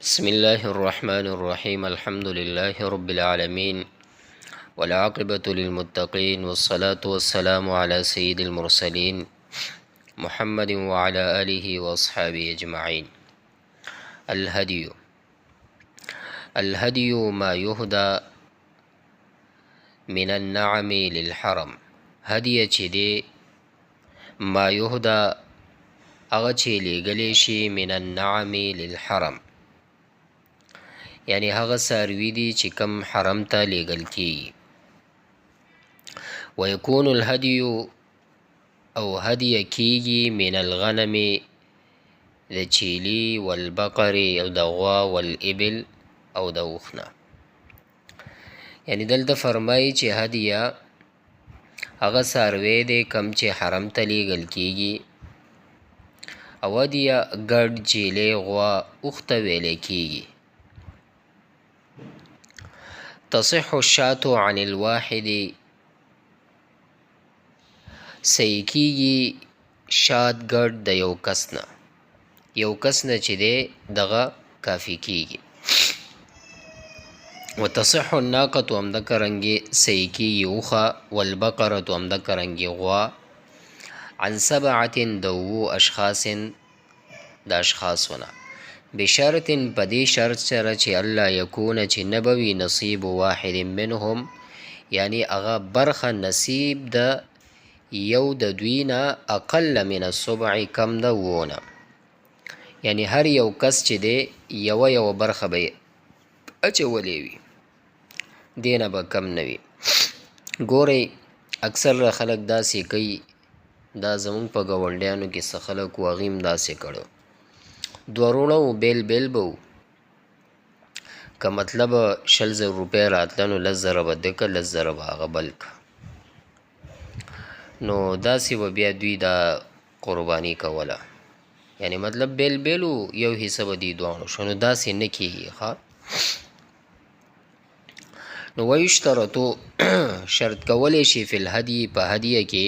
بسم الله الرحمن الرحيم الحمد لله رب العالمين والعاقبة للمتقين والصلاة والسلام على سيد المرسلين محمد وعلى آله وأصحابه أجمعين. الهدي الهدي ما يهدى من النعم للحرم. هدي چې دی ما يهدى هغه چې لیږلی شي من النعم للحرم، یعنی هغه څاروي دي چې کم حرم ته لیږل کیږي. ويكون الهدي او هدیه کیږي من الغنم د چیلی والبقر او د غوا والابل او د اوښ نه. یعنی دلته فرمایي چې هدیه هغه څاروی دی کم چې حرم ته لیږل کیږي، او هدیه ګډ چیلی غوا اوښ ته ویلی کیږي. تصح الشاة عن الواحد، صحیح کیږي شات ګډ د یو کس نه، یو کس نه چې دی دغه کافي کیږي. وتصح الناقة هم دکه رنګې صحیح کیږي اوښه، والبقرة هم دکه رنګې غوا، عن سبعة د اوو اشخاص د اشخاصو نه، بشرط په دې شرط سره چې الله یکونه چې نبوي نصیب واحد منهم، یعنی هغه برخه نصیب د یو د دوی نه اقل من السبع کم د اوونه، یعنی هر یو کس چې دی یوه برخه به اچولی وي، دې نه به کم نه وي. ګورئ اکثر خلک داسې کوي، دا زمونږ په ګاونډیانو کې څه خلک و هغې هم داسې کړو، دوه روڼه و بیل بیل به و، که مطلب 20,000 روپۍ راتله نو 10,000 به ده که 10,000 به هغه بل که، نو داسې به بیا دوی دا قرباني کوله، یعنی مطلب بیل بیل و یو حصه به دې دواړو شو، نو داسې نه کېږي ښه. نو ویشترطو شرط کولی شي فی الهدي په هدیه کې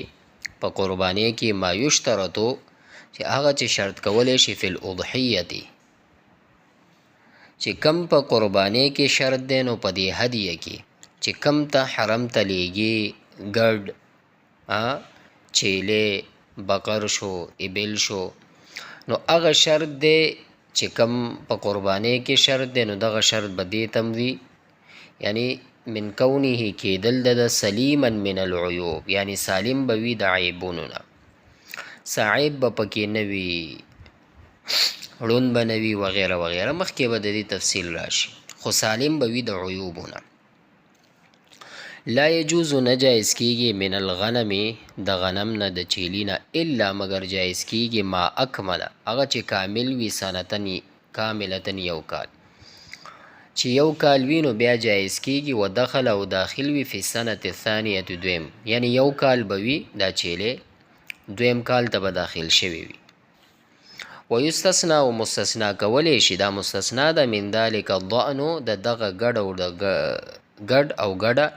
په قربانۍ کې ما یشترطو چې هغه چې شرط کولی شي فی الاضحیه چې کم په قربانۍ کې شرط دی، نو په دې هدیه کې چې کم ته حرم ته لیږي ګډ چیلې بقر شو ابل شو، نو هغه شرط دی چې کم په قربانۍ کې شرط دی، نو دغه شرط به دې تم وي، یعنی من کونه کېدل د سلیما من العیوب، یعنی سالم به وي د عیبونو نه، څه عیب به پکې نه وي، ړوند به نه وي وغیره وغیره، مخکې به د دې تفصیل راشي، خو سالم به وي د عیوبو نه. لا یجوز نه جایز کیږي من الغنم د غنم نه د چیلی نه، الا مگر جایز کیږي ما اکمل هغه چې کامل وي سنتن کاملتن یو کال، چې یو کال وي نو بیا جایز کیږي، و دخل او داخل وي فی سنة الثانیة دویم، یعنی یو کال به وي دا چیلی، دویم کال ته به داخل شوی وي. و یستثنا و مستثنا کولی شي، دا مستثنا ده من ذلک الضأن د دغه ګډ او ګډه،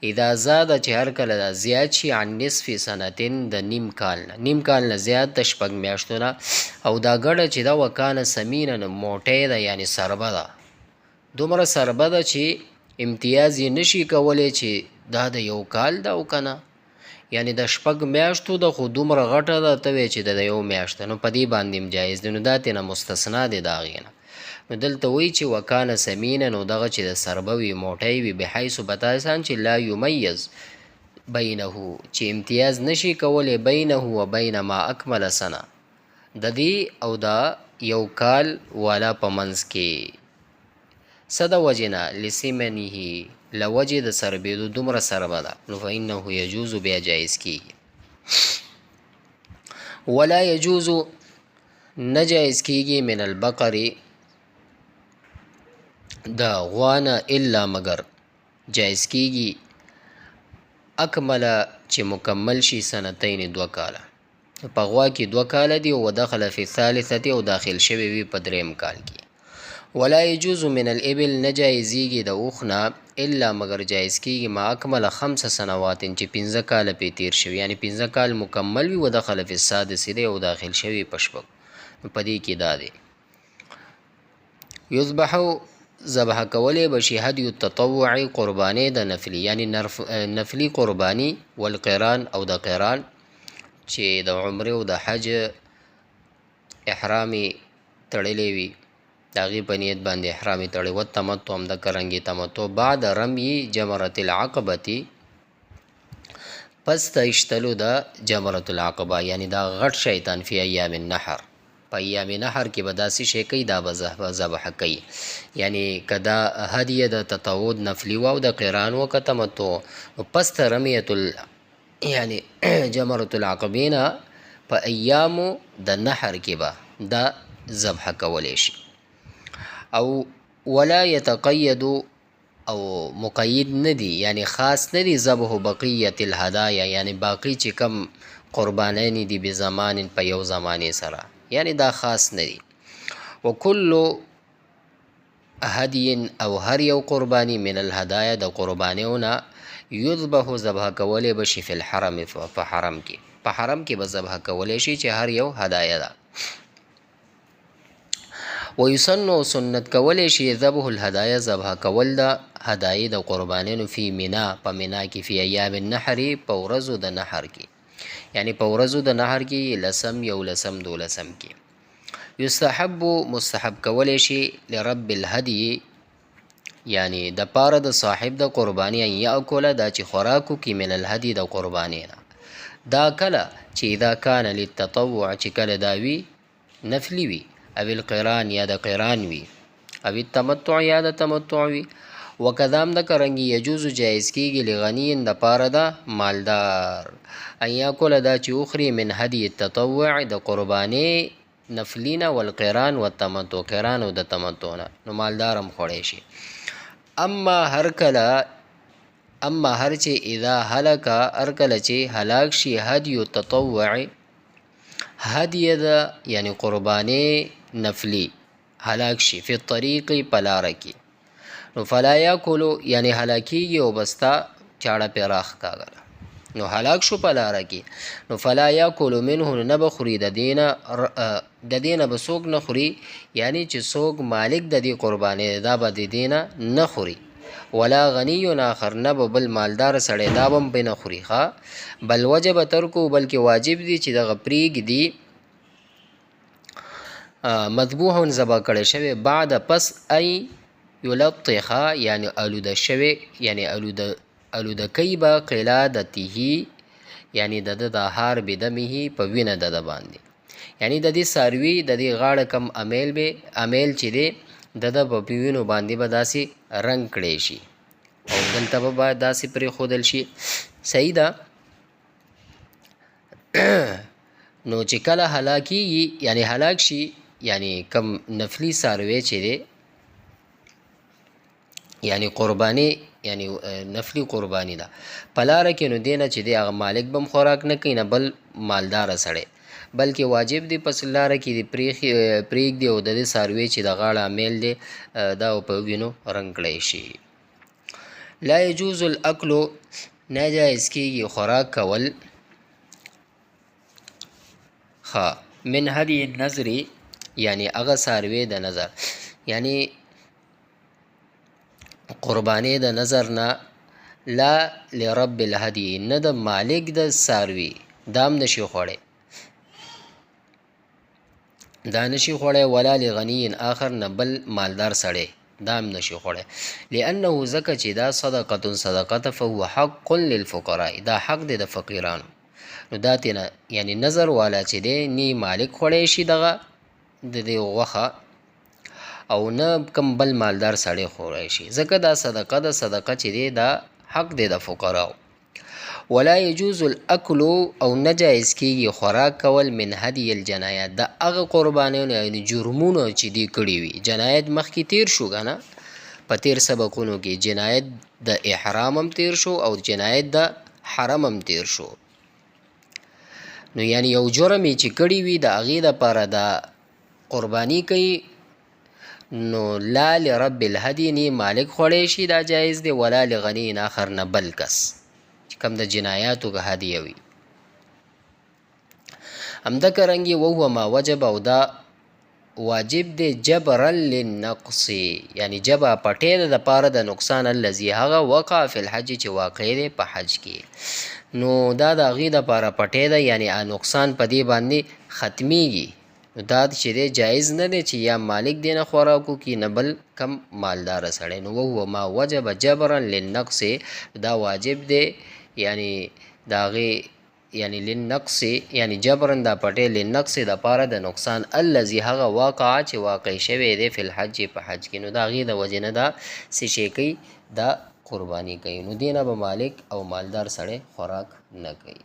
اذا زاده چې هر کله دا زیات شي عن نصف سنتین د نیم کال نه، نیم کال نه زیات د 6 میاشتو نه، او دا ګډه چې دا وکانه سمینه موټی ده، یعنی سربه ده، دومره سربه ده چې امتیاز یې نشي کولی چې دا د یو کال ده او که نه، یعنی د 6 میاشتو ده خو دومره غټه ده ته وایې چې د یو میاشت ده، نو په دې باندې هم جایز دی، نو دا ترېنه مستثنا دی د هغې نه. نو دلته وایي چې وکانه سمینه، نو دغه چې د سربه وي موټی وي، بحیث بتاسان چې لا یمیز بینه چې امتیاز نشي کولی بینه و بین ما اکمل سنه د دې او دا یو کال والا په منځ کې، څه د وجې نه لسمنه له وجې د سربېدو دومره سربه ده، نو فانه یجوز بیا جایز کیږي. ولا یجوز نه جایز کیږي من البقر د غوا نه الا مگر جایز کیږي اکمل چې مکمل شي سنتین 2 کاله، په غوا کې 2 کاله دي، و دخل فی الثالثه او داخل شوی وي په 3 کال کې. ولا یجوز من الابل نه جایزیږي د اوښ نه الا مگر جایز کیږي ما اکمل 5 سنوات چې 15 کاله پې تیر شوي، یعنی 15 کال مکمل وي، و دخل فی السادس دی او داخل شوي په 6، په دې کې دا دی یذبحو ذبح کولی بشي هدی التطوع قربانی د نفلی، یعنی نفلی قربانی، والقران او د قران چې د عمره او د حج احرامي تړلې وي د هغې په نیت باندې احرامي تړي. والتمتع هم د کرنګي تمتع بعد رمی جمرة العقبة پس د اشتلو د جمرة العقبه، یعنی دا غټ شیطان فی ایام النحر، په ایام نحر کې به داسې شی کوي دا به ذبح کوي. یعنی که دا هدیه د تطوع نفلی و او د قران و که تمتع، پس ته رمیت یعنی جمرة العقبې نه په ایامو د نحر کې به دا ذبح کولی شي. او ولا یتقید او مقید ندی، یعنی خاص ندی ذبح بقیت الهدایا، یعنی باقی چې کم قربانین دی به زمان په یو زمانه سره، یعنی دا خاص ندی. وکل هدی او هر یو قربانی من الهدایا د قربانیونه یذبح ذبح کولی بشي فی الحرم، په حرم کې، په حرم کې به ذبح کولی شي چې هر یو هدایا ده. ویسن سنت کولی شي ذبح الهدایا ذبح کول د هدایې د قربانینو فی مینا، په مینا کې، فی ایام النحر په ورځو د نحر کې، یعنی په ورځو د نحر کې لسم، یولسم، دولسم کې. یستحب مستحب کولی شي لرب الهدی، یعنی د پاره د صاحب د قربانی ان یاکل دا چې خوراکو کې من الهدی د قربانی نه، دا کله چې اذا کان للتطوع چې کله دا وی نفلی وی، او القران یا د قران وی، او التمتع یا د تمتع وی. وکذام د کرنګي یجوز جایز کیږي لغنی د پاره د مالدار ان یاکل دا چې اخری من هدی التطوع د قربانی نفلینا والقران والتمتع، قران او د تمتع نه، نو مالدارم خوړی شي. اما هر چې اذا هلک هر کله چې هلاک شي هدی التطوع هدیه ده، یعنی قربانی نفلی هلاک شي فی الطریق پلار کې، نو فلا یاکلو، یعنی هلاکیږي او بستا چاړه پیراخ کاغله، نو هلاک شو پلار کې، نو فلا یاکلو منه نه بخوري د دینه به څوک نه خوري، یعنی چې څوک مالک د دې قربانی دا به د دینه نه خوري. ولا غنی آخر نه به بل مالدار سړی دا به هم نه خوري ښه، بل وجب ترکو، بلکې واجب دی چې دغه پرېږدي مذبوحون ذبح کړی شوی بعد پس ای یلطخا، یعنی آلوده شوی، یعنی آلوده کوي به قلادته، یعنی د د هار بدمه په وینه د باندې، یعنی د دې ساروي د دې غاړه کم امیل چې دی د په وینو باندې به داسې رنګ کړی شي او دلته به باید داسې پرېښودل شي. صحیح ده. نو چې کله هلاکیږي، یعنی هلاک شي، یعنی کم نفلی ساروی چې دی، یعنی قربانی، یعنی نفلی قربانی ده په لاره کې، نو دینه چې دی هغه مالک بم خوراک نه کوي نه بل مالدار سړی، بلکې واجب دی پس لاره کې دی پرېږدي او د دې څاروي چې د غاړه امیل دی دا په وینو رنګ کړی شي. لا یجوز الاکل ناجایز کېږي خوراک کول من هدی النظر، یعنی هغه څاروي د نظر، یعنی قربانی د نظر نه، لا لرب الهدی نه د مالک د څاروي دام نشي خوړی، دا نشي خوړی، ولا لغنی آخر نه بل مالدار سړی دام نشي خوړی، لانه ځکه چې دا صدقه فهو حق للفقراء، دا حق دی د فقیرانو، نو دا تینا یعنی نظر والا چې دی نی مالک خوړی شي دغه د دې غوښه او نه کم بل مالدار سړی خوړی شي، ځکه دا صدقه چې دی دا حق دی د فقراو. ولا يجوز الاكل او نجایز کیږي خوراک کول من هدی الجنایات، د هغه قربانیونو یعنی جرمونو چې دی کړي وي. جنایت مخکې تیر شو کنه په تیر سبقونو کې، جنایت د احرام هم تیر شو او جنایت د حرم هم تیر شو، نو یعنی یو جرم چې کړي وي د هغې دپاره د قربانی کوي، نو لا لرب الهدی نی مالک خوړی شي دا جایز دی، ولا لغنی آخر نه بل کس کم د جنایاتو که هدیه وي. همده کرنګي وهو ما وجب، او دا واجب دی جبرا للنقص یعنی جبا پټې ده د پاره د نقصان الذي هغه وقع فی الحج چې واقع دی په حج کې نو دا د هغې دپاره پټې ده یعنی نقصان په دې باندې ختمیږي نو دا چې دی جایز نه دی چې یا مالک دی نه خوراک وکړي نه بل کم مالداره سړی نو وهو ما وجب جبرا للنقص دا واجب دی یعنی د هغې یعنی للنقص یعنی جبرن دا پټې للنقص د پاره د نقصان الذي هغه واقع چې واقع شوی دی فی الحج په حج کې نو د هغې د وجې نه دا څه شی کوي دا قرباني کوي نو دې نه به مالک او مالدار سړی خوراک نه کوي